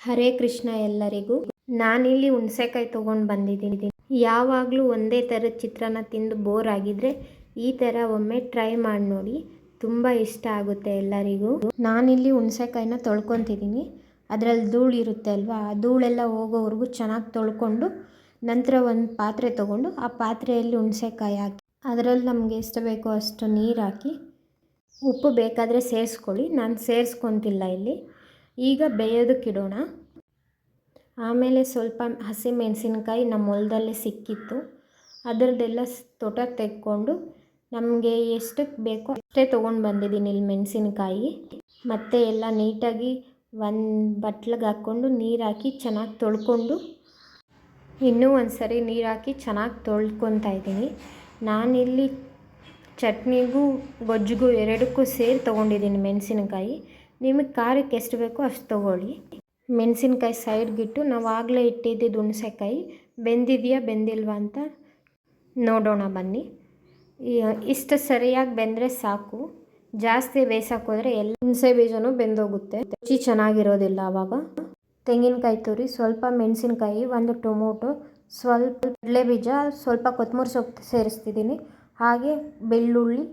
ಹರೇ ಕೃಷ್ಣ ಎಲ್ಲರಿಗೂ. ನಾನಿಲ್ಲಿ ಹುಣಸೆಕಾಯಿ ತೊಗೊಂಡು ಬಂದಿದ್ದೀನಿ. ಯಾವಾಗಲೂ ಒಂದೇ ಥರದ ಚಿತ್ರಾನ್ನ ತಿಂದು ಬೋರ್ ಆಗಿದ್ರೆ ಈ ಥರ ಒಮ್ಮೆ ಟ್ರೈ ಮಾಡಿ ನೋಡಿ, ತುಂಬ ಇಷ್ಟ ಆಗುತ್ತೆ ಎಲ್ಲರಿಗೂ. ನಾನಿಲ್ಲಿ ಹುಣಸೆಕಾಯಿನ ತೊಳ್ಕೊತಿದ್ದೀನಿ. ಅದರಲ್ಲಿ ಧೂಳು ಇರುತ್ತೆ ಅಲ್ವಾ, ಆ ಧೂಳೆಲ್ಲ ಹೋಗೋವರೆಗೂ ಚೆನ್ನಾಗಿ ತೊಳ್ಕೊಂಡು ನಂತರ ಒಂದು ಪಾತ್ರೆ ತೊಗೊಂಡು ಆ ಪಾತ್ರೆಯಲ್ಲಿ ಹುಣಸೆಕಾಯಿ ಹಾಕಿ ಅದರಲ್ಲಿ ನಮಗೆ ಎಷ್ಟು ಬೇಕೋ ಅಷ್ಟು ನೀರು ಹಾಕಿ ಉಪ್ಪು ಬೇಕಾದರೆ ಸೇರಿಸ್ಕೊಳ್ಳಿ. ನಾನು ಸೇರಿಸ್ಕೊತಿಲ್ಲ ಇಲ್ಲಿ. ಈಗ ಬೇಯೋದಕ್ಕಿಡೋಣ. ಆಮೇಲೆ ಸ್ವಲ್ಪ ಹಸಿಮೆಣಸಿನ್ಕಾಯಿ ನಮ್ಮ ಹೊಲದಲ್ಲೇ ಸಿಕ್ಕಿತ್ತು, ಅದರದ್ದೆಲ್ಲ ತೊಟ ತೆಕ್ಕೊಂಡು ನಮಗೆ ಎಷ್ಟಕ್ಕೆ ಬೇಕೋ ಅಷ್ಟೇ ತೊಗೊಂಡು ಬಂದಿದ್ದೀನಿ ಇಲ್ಲಿ ಮೆಣಸಿನ್ಕಾಯಿ. ಮತ್ತು ಎಲ್ಲ ನೀಟಾಗಿ ಒಂದು ಬಟ್ಲಿಗೆ ಹಾಕ್ಕೊಂಡು ನೀರು ಹಾಕಿ ಚೆನ್ನಾಗಿ ತೊಳ್ಕೊಂಡು ಇನ್ನೂ ಒಂದು ಸರಿ ನೀರು ಹಾಕಿ ಚೆನ್ನಾಗಿ ತೊಳ್ಕೊತಾ ಇದ್ದೀನಿ. ನಾನಿಲ್ಲಿ ಚಟ್ನಿಗೂ ಗೊಜ್ಜಿಗೂ ಎರಡಕ್ಕೂ ಸೇರಿ ತೊಗೊಂಡಿದ್ದೀನಿ ಮೆಣಸಿನ್ಕಾಯಿ. ನಿಮಗೆ ಖಾರಕ್ಕೆ ಎಷ್ಟು ಬೇಕೋ ಅಷ್ಟು ತೊಗೊಳ್ಳಿ. ಮೆಣಸಿನ್ಕಾಯಿ ಸೈಡ್ಗಿಟ್ಟು ನಾವು ಆಗಲೇ ಇಟ್ಟಿದ್ದು ಹುಣಸೆಕಾಯಿ ಬೆಂದಿದೆಯಾ ಬೆಂದಿಲ್ವಾ ಅಂತ ನೋಡೋಣ ಬನ್ನಿ. ಇಷ್ಟು ಸರಿಯಾಗಿ ಬೆಂದರೆ ಸಾಕು. ಜಾಸ್ತಿ ಬೇಯಿಸೋಕೆ ಹೋದರೆ ಎಲ್ಲ ಹುಣಸೆ ಬೀಜನೂ ಬೆಂದೋಗುತ್ತೆ, ರುಚಿ ಚೆನ್ನಾಗಿರೋದಿಲ್ಲ ಆವಾಗ. ತೆಂಗಿನಕಾಯಿ ತುರಿ, ಸ್ವಲ್ಪ ಮೆಣಸಿನ್ಕಾಯಿ, ಒಂದು ಟೊಮೊಟೊ, ಸ್ವಲ್ಪ ಕಡಲೆ ಬೀಜ, ಸ್ವಲ್ಪ ಕೊತ್ತಂಬರಿ ಸೊಪ್ಪು ಸೇರಿಸ್ತಿದ್ದೀನಿ. ಹಾಗೆ ಬೆಳ್ಳುಳ್ಳಿ,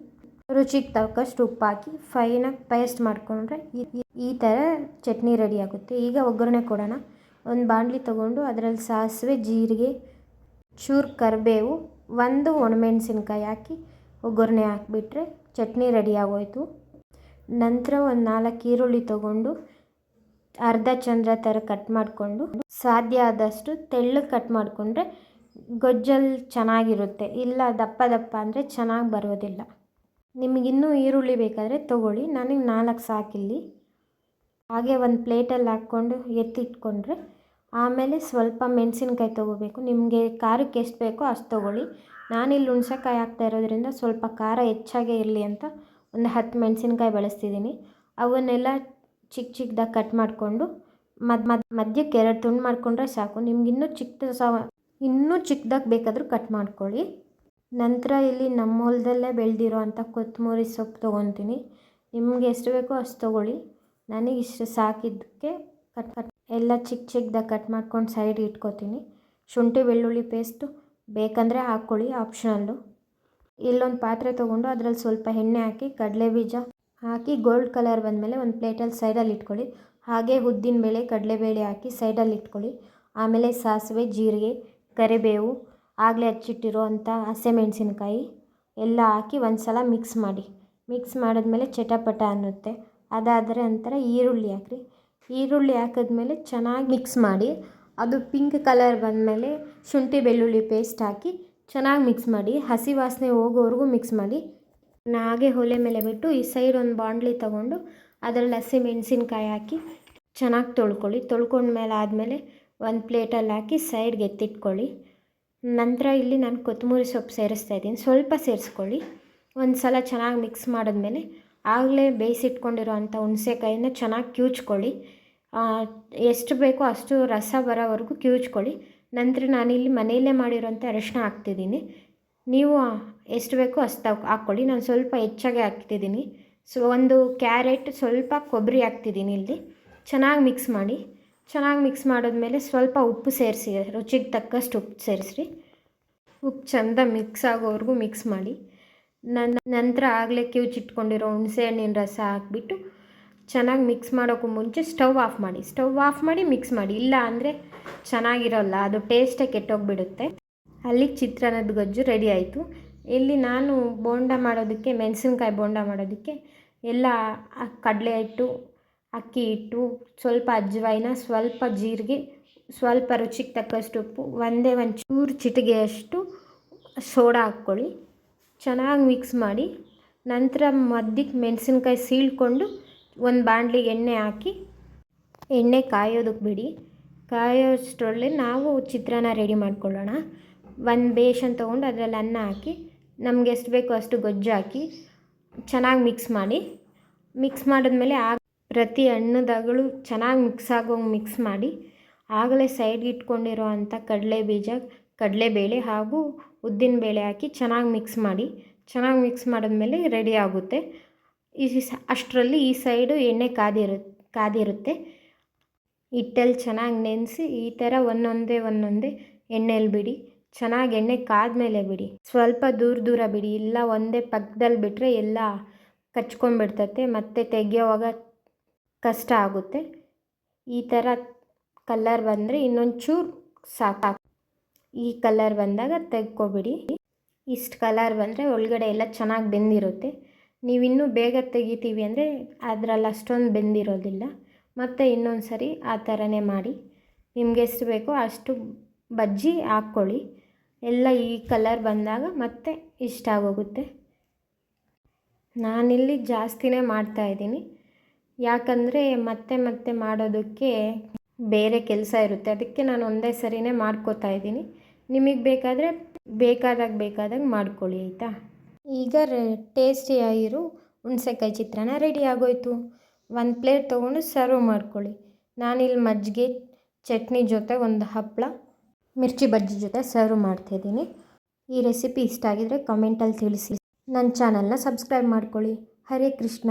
ರುಚಿಗೆ ತಕ್ಕಷ್ಟು ಉಪ್ಪು ಹಾಕಿ ಫೈನಾಗಿ ಪೇಸ್ಟ್ ಮಾಡಿಕೊಂಡ್ರೆ ಈ ಥರ ಚಟ್ನಿ ರೆಡಿ ಆಗುತ್ತೆ. ಈಗ ಒಗ್ಗರಣೆ ಕೊಡೋಣ. ಒಂದು ಬಾಣಲಿ ತೊಗೊಂಡು ಅದರಲ್ಲಿ ಸಾಸಿವೆ, ಜೀರಿಗೆ, ಚೂರು ಕರಿಬೇವು, ಒಂದು ಒಣಮೆಣಸಿನ್ಕಾಯಿ ಹಾಕಿ ಒಗ್ಗರಣೆ ಹಾಕಿಬಿಟ್ರೆ ಚಟ್ನಿ ರೆಡಿ ಆಗೋಯಿತು. ನಂತರ ಒಂದು 4 ಈರುಳ್ಳಿ ತೊಗೊಂಡು ಅರ್ಧ ಚಂದ್ರ ಥರ ಕಟ್ ಮಾಡಿಕೊಂಡು ಸಾಧ್ಯ ಆದಷ್ಟು ತೆಳ್ಳಗೆ ಕಟ್ ಮಾಡಿಕೊಂಡ್ರೆ ಗೊಜ್ಜಲ್ಲಿ ಚೆನ್ನಾಗಿರುತ್ತೆ. ಇಲ್ಲ ದಪ್ಪ ದಪ್ಪ ಅಂದರೆ ಚೆನ್ನಾಗಿ ಬರೋದಿಲ್ಲ. ನಿಮಗಿನ್ನೂ ಈರುಳ್ಳಿ ಬೇಕಾದರೆ ತೊಗೊಳ್ಳಿ, ನನಗೆ 4 ಸಾಕಿಲ್ಲಿ. ಹಾಗೆ ಒಂದು ಪ್ಲೇಟಲ್ಲಿ ಹಾಕ್ಕೊಂಡು ಎತ್ತಿಟ್ಕೊಂಡ್ರೆ ಆಮೇಲೆ ಸ್ವಲ್ಪ ಮೆಣಸಿನ್ಕಾಯಿ ತೊಗೋಬೇಕು. ನಿಮಗೆ ಖಾರಕ್ಕೆ ಎಷ್ಟು ಬೇಕೋ ಅಷ್ಟು ತೊಗೊಳ್ಳಿ. ನಾನಿಲ್ಲಿ ಹುಣಸೆಕಾಯಿ ಹಾಕ್ತಾ ಇರೋದ್ರಿಂದ ಸ್ವಲ್ಪ ಖಾರ ಹೆಚ್ಚಾಗೇ ಇರಲಿ ಅಂತ ಒಂದು 10 ಮೆಣಸಿನ್ಕಾಯಿ ಬಳಸ್ತಿದ್ದೀನಿ. ಅವನ್ನೆಲ್ಲ ಚಿಕ್ಕ ಚಿಕ್ಕದಾಗಿ ಕಟ್ ಮಾಡಿಕೊಂಡು ಮಧ್ಯಕ್ಕೆ 2 ತುಂಡು ಮಾಡಿಕೊಂಡ್ರೆ ಸಾಕು. ನಿಮ್ಗೆ ಇನ್ನೂ ಚಿಕ್ಕದಾಗಿ ಬೇಕಾದರೂ ಕಟ್ ಮಾಡ್ಕೊಳ್ಳಿ. ನಂತರ ಇಲ್ಲಿ ನಮ್ಮ ಹೊಲದಲ್ಲೇ ಬೆಳೆದಿರೋ ಅಂಥ ಕೊತ್ತಂಬರಿ ಸೊಪ್ಪು ತೊಗೊತೀನಿ. ನಿಮಗೆ ಎಷ್ಟು ಬೇಕೋ ಅಷ್ಟು ತೊಗೊಳ್ಳಿ. ನನಗೆ ಇಷ್ಟು ಸಾಕಿದ್ದಕ್ಕೆ ಕಟ್ ಎಲ್ಲ ಚಿಕ್ಕ ಚಿಕ್ಕದಾಗಿ ಕಟ್ ಮಾಡ್ಕೊಂಡು ಸೈಡ್ ಇಟ್ಕೊತೀನಿ. ಶುಂಠಿ ಬೆಳ್ಳುಳ್ಳಿ ಪೇಸ್ಟು ಬೇಕಂದರೆ ಹಾಕ್ಕೊಳ್ಳಿ, ಆಪ್ಷನಲ್ಲು. ಇಲ್ಲೊಂದು ಪಾತ್ರೆ ತೊಗೊಂಡು ಅದರಲ್ಲಿ ಸ್ವಲ್ಪ ಎಣ್ಣೆ ಹಾಕಿ ಕಡಲೆ ಬೀಜ ಹಾಕಿ ಗೋಲ್ಡ್ ಕಲರ್ ಬಂದಮೇಲೆ ಒಂದು ಪ್ಲೇಟಲ್ಲಿ ಸೈಡಲ್ಲಿ ಇಟ್ಕೊಳ್ಳಿ. ಹಾಗೆ ಉದ್ದಿನಬೇಳೆ, ಕಡಲೆಬೇಳೆ ಹಾಕಿ ಸೈಡಲ್ಲಿ ಇಟ್ಕೊಳ್ಳಿ. ಆಮೇಲೆ ಸಾಸಿವೆ, ಜೀರಿಗೆ, ಕರಿಬೇವು, ಆಗಲೇ ಹಚ್ಚಿಟ್ಟಿರೋ ಅಂಥ ಹಸಿಮೆಣಸಿನ್ಕಾಯಿ ಎಲ್ಲ ಹಾಕಿ ಒಂದು ಸಲ ಮಿಕ್ಸ್ ಮಾಡಿ. ಮಿಕ್ಸ್ ಮಾಡಿದ್ಮೇಲೆ ಚಟಪಟ ಅನ್ನುತ್ತೆ. ಅದಾದರೆ ಒಂಥರ ಈರುಳ್ಳಿ ಹಾಕಿರಿ. ಈರುಳ್ಳಿ ಹಾಕಿದ್ಮೇಲೆ ಚೆನ್ನಾಗಿ ಮಿಕ್ಸ್ ಮಾಡಿ. ಅದು ಪಿಂಕ್ ಕಲರ್ ಬಂದಮೇಲೆ ಶುಂಠಿ ಬೆಳ್ಳುಳ್ಳಿ ಪೇಸ್ಟ್ ಹಾಕಿ ಚೆನ್ನಾಗಿ ಮಿಕ್ಸ್ ಮಾಡಿ. ಹಸಿ ವಾಸನೆ ಹೋಗೋವರೆಗೂ ಮಿಕ್ಸ್ ಮಾಡಿ. ಹಾಗೆ ಒಲೆ ಮೇಲೆ ಬಿಟ್ಟು ಈ ಸೈಡ್ ಒಂದು ಬಾಣಲಿ ತೊಗೊಂಡು ಅದರಲ್ಲಿ ಹಸಿಮೆಣಸಿನ್ಕಾಯಿ ಹಾಕಿ ಚೆನ್ನಾಗಿ ತೊಳ್ಕೊಳ್ಳಿ. ತೊಳ್ಕೊಂಡ್ಮೇಲೆ ಆದಮೇಲೆ ಒಂದು ಪ್ಲೇಟಲ್ಲಿ ಹಾಕಿ ಸೈಡ್ಗೆ ಎತ್ತಿಟ್ಕೊಳ್ಳಿ. ನಂತರ ಇಲ್ಲಿ ನಾನು ಕೊತ್ತಂಬರಿ ಸೊಪ್ಪು ಸೇರಿಸ್ತಾ ಇದ್ದೀನಿ, ಸ್ವಲ್ಪ ಸೇರಿಸ್ಕೊಳ್ಳಿ. ಒಂದು ಸಲ ಚೆನ್ನಾಗಿ ಮಿಕ್ಸ್ ಮಾಡಿದ್ಮೇಲೆ ಆಗಲೇ ಬೇಯಿಸಿಟ್ಕೊಂಡಿರೋ ಅಂಥ ಹುಣಸೆಕಾಯಿನ ಚೆನ್ನಾಗಿ ಕಿವುಚ್ಕೊಳ್ಳಿ. ಎಷ್ಟು ಬೇಕೋ ಅಷ್ಟು ರಸ ಬರೋವರೆಗೂ ಕಿವುಚ್ಕೊಳ್ಳಿ. ನಂತರ ನಾನಿಲ್ಲಿ ಮನೆಯಲ್ಲೇ ಮಾಡಿರೋಂಥ ಅರಿಶಿನ ಹಾಕ್ತಿದ್ದೀನಿ. ನೀವು ಎಷ್ಟು ಬೇಕೋ ಅಷ್ಟು ಹಾಕ್ಕೊಳ್ಳಿ. ನಾನು ಸ್ವಲ್ಪ ಹೆಚ್ಚಾಗೆ ಹಾಕ್ತಿದ್ದೀನಿ. ಒಂದು ಕ್ಯಾರೆಟ್, ಸ್ವಲ್ಪ ಕೊಬ್ಬರಿ ಹಾಕ್ತಿದ್ದೀನಿ ಇಲ್ಲಿ. ಚೆನ್ನಾಗಿ ಮಿಕ್ಸ್ ಮಾಡಿ. ಚೆನ್ನಾಗಿ ಮಿಕ್ಸ್ ಮಾಡಿದ್ಮೇಲೆ ಸ್ವಲ್ಪ ಉಪ್ಪು ಸೇರಿಸಿ, ರುಚಿಗೆ ತಕ್ಕಷ್ಟು ಉಪ್ಪು ಸೇರಿಸ್ರಿ. ಉಪ್ಪು ಚೆಂದ ಮಿಕ್ಸ್ ಆಗೋವರೆಗೂ ಮಿಕ್ಸ್ ಮಾಡಿ. ನಂತರ ಆಗಲೇ ಕಿವುಚಿಟ್ಕೊಂಡಿರೋ ಹುಣಸೆ ಹಣ್ಣಿನ ರಸ ಹಾಕ್ಬಿಟ್ಟು ಚೆನ್ನಾಗಿ ಮಿಕ್ಸ್ ಮಾಡೋಕ್ಕೂ ಮುಂಚೆ ಸ್ಟವ್ ಆಫ್ ಮಾಡಿ ಮಿಕ್ಸ್ ಮಾಡಿ. ಇಲ್ಲ ಅಂದರೆ ಚೆನ್ನಾಗಿರೋಲ್ಲ, ಅದು ಟೇಸ್ಟೇ ಕೆಟ್ಟೋಗಿಬಿಡುತ್ತೆ. ಅಲ್ಲಿಗೆ ಚಿತ್ರಾನ್ನದ ಗೊಜ್ಜು ರೆಡಿ ಆಯಿತು. ಇಲ್ಲಿ ನಾನು ಬೋಂಡ ಮಾಡೋದಕ್ಕೆ, ಮೆಣಸಿನ್ಕಾಯಿ ಬೋಂಡ ಮಾಡೋದಕ್ಕೆ ಎಲ್ಲ ಕಡಲೆ ಹಿಟ್ಟು, ಅಕ್ಕಿ ಹಿಟ್ಟು, ಸ್ವಲ್ಪ ಅಜ್ವಾಯಿನ, ಸ್ವಲ್ಪ ಜೀರಿಗೆ, ಸ್ವಲ್ಪ ರುಚಿಗೆ ತಕ್ಕಷ್ಟು ಉಪ್ಪು, ಒಂದು ಚೂರು ಚಿಟಿಗೆಯಷ್ಟು ಸೋಡಾ ಹಾಕ್ಕೊಳ್ಳಿ. ಚೆನ್ನಾಗಿ ಮಿಕ್ಸ್ ಮಾಡಿ. ನಂತರ ಮಧ್ಯಕ್ಕೆ ಮೆಣಸಿನ್ಕಾಯಿ ಸೀಳ್ಕೊಂಡು ಒಂದು ಬಾಣಲಿಗೆ ಎಣ್ಣೆ ಹಾಕಿ ಎಣ್ಣೆ ಕಾಯೋದಕ್ಕೆ ಬಿಡಿ. ಕಾಯೋಷ್ಟರಲ್ಲಿ ನಾವು ಚಿತ್ರಾನ್ನ ರೆಡಿ ಮಾಡ್ಕೊಳ್ಳೋಣ. ಒಂದು ಬೇಸನ್ ತೊಗೊಂಡು ಅದರಲ್ಲಿ ಅನ್ನ ಹಾಕಿ ನಮಗೆ ಎಷ್ಟು ಬೇಕೋ ಅಷ್ಟು ಗೊಜ್ಜು ಹಾಕಿ ಚೆನ್ನಾಗಿ ಮಿಕ್ಸ್ ಮಾಡಿ. ಮಿಕ್ಸ್ ಮಾಡಿದ್ಮೇಲೆ ಪ್ರತಿ ಹಣ್ಣದಾಗಳು ಚೆನ್ನಾಗಿ ಮಿಕ್ಸ್ ಆಗೋಂಗೆ ಮಿಕ್ಸ್ ಮಾಡಿ. ಆಗಲೇ ಸೈಡ್ಗೆ ಇಟ್ಕೊಂಡಿರೋ ಅಂಥ ಕಡಲೆಬೀಜ, ಕಡಲೆಬೇಳೆ ಹಾಗೂ ಉದ್ದಿನಬೇಳೆ ಹಾಕಿ ಚೆನ್ನಾಗಿ ಮಿಕ್ಸ್ ಮಾಡಿ. ಚೆನ್ನಾಗಿ ಮಿಕ್ಸ್ ಮಾಡಿದ್ಮೇಲೆ ರೆಡಿ ಆಗುತ್ತೆ. ಅಷ್ಟರಲ್ಲಿ ಈ ಸೈಡು ಎಣ್ಣೆ ಕಾದಿರುತ್ತೆ. ಹಿಟ್ಟಲ್ಲಿ ಚೆನ್ನಾಗಿ ನೆನೆಸಿ ಈ ಥರ ಒಂದೊಂದೇ ಎಣ್ಣೆಲಿ ಬಿಡಿ. ಚೆನ್ನಾಗಿ ಎಣ್ಣೆ ಕಾದ್ಮೇಲೆ ಬಿಡಿ. ಸ್ವಲ್ಪ ದೂರ ಬಿಡಿ, ಇಲ್ಲ ಒಂದೇ ಪಕ್ಕದಲ್ಲಿ ಬಿಟ್ಟರೆ ಎಲ್ಲ ಕಚ್ಕೊಂಡ್ಬಿಡ್ತತೆ, ಮತ್ತು ತೆಗಿಯೋವಾಗ ಕಷ್ಟ ಆಗುತ್ತೆ. ಈ ಥರ ಕಲರ್ ಬಂದರೆ ಇನ್ನೊಂಚೂರು ಸಾಕು. ಈ ಕಲರ್ ಬಂದಾಗ ತೆಗ್ಕೊಬಿಡಿ. ಇಷ್ಟು ಕಲರ್ ಬಂದರೆ ಒಳಗಡೆ ಎಲ್ಲ ಚೆನ್ನಾಗಿ ಬೆಂದಿರುತ್ತೆ. ನೀವಿನ್ನೂ ಬೇಗ ತೆಗಿತೀವಿ ಅಂದರೆ ಅದರಲ್ಲಿ ಅಷ್ಟೊಂದು ಬೆಂದಿರೋದಿಲ್ಲ. ಮತ್ತು ಇನ್ನೊಂದು ಸರಿ ಆ ಥರನೇ ಮಾಡಿ. ನಿಮ್ಗೆ ಎಷ್ಟು ಬೇಕೋ ಅಷ್ಟು ಬಜ್ಜಿ ಹಾಕ್ಕೊಳ್ಳಿ. ಎಲ್ಲ ಈ ಕಲರ್ ಬಂದಾಗ ಮತ್ತೆ ಇಷ್ಟ ಆಗೋಗುತ್ತೆ. ನಾನಿಲ್ಲಿ ಜಾಸ್ತಿನೇ ಮಾಡ್ತಾಯಿದ್ದೀನಿ, ಯಾಕಂದರೆ ಮತ್ತೆ ಮಾಡೋದಕ್ಕೆ ಬೇರೆ ಕೆಲಸ ಇರುತ್ತೆ. ಅದಕ್ಕೆ ನಾನು ಒಂದೇ ಸರಿನೇ ಮಾಡ್ಕೋತಾ ಇದ್ದೀನಿ. ನಿಮಗೆ ಬೇಕಾದಾಗ ಮಾಡ್ಕೊಳ್ಳಿ ಆಯಿತಾ. ಈಗ ಟೇಸ್ಟಿಯಾಗಿರೋ ಹುಣಸೆಕಾಯಿ ಚಿತ್ರಾನ್ನ ರೆಡಿ ಆಗೋಯ್ತು. ಒಂದು ಪ್ಲೇಟ್ ತೊಗೊಂಡು ಸರ್ವ್ ಮಾಡ್ಕೊಳ್ಳಿ. ನಾನಿಲ್ಲಿ ಮಜ್ಜಿಗೆ ಚಟ್ನಿ ಜೊತೆ ಒಂದು ಹಪ್ಪಳ ಮಿರ್ಚಿ ಬಜ್ಜಿ ಜೊತೆ ಸರ್ವ್ ಮಾಡ್ತಾಯಿದ್ದೀನಿ. ಈ ರೆಸಿಪಿ ಇಷ್ಟ ಆಗಿದರೆ ಕಮೆಂಟಲ್ಲಿ ತಿಳಿಸಿ. ನನ್ನ ಚಾನಲ್ನ ಸಬ್ಸ್ಕ್ರೈಬ್ ಮಾಡ್ಕೊಳ್ಳಿ. ಹರೇ ಕೃಷ್ಣ.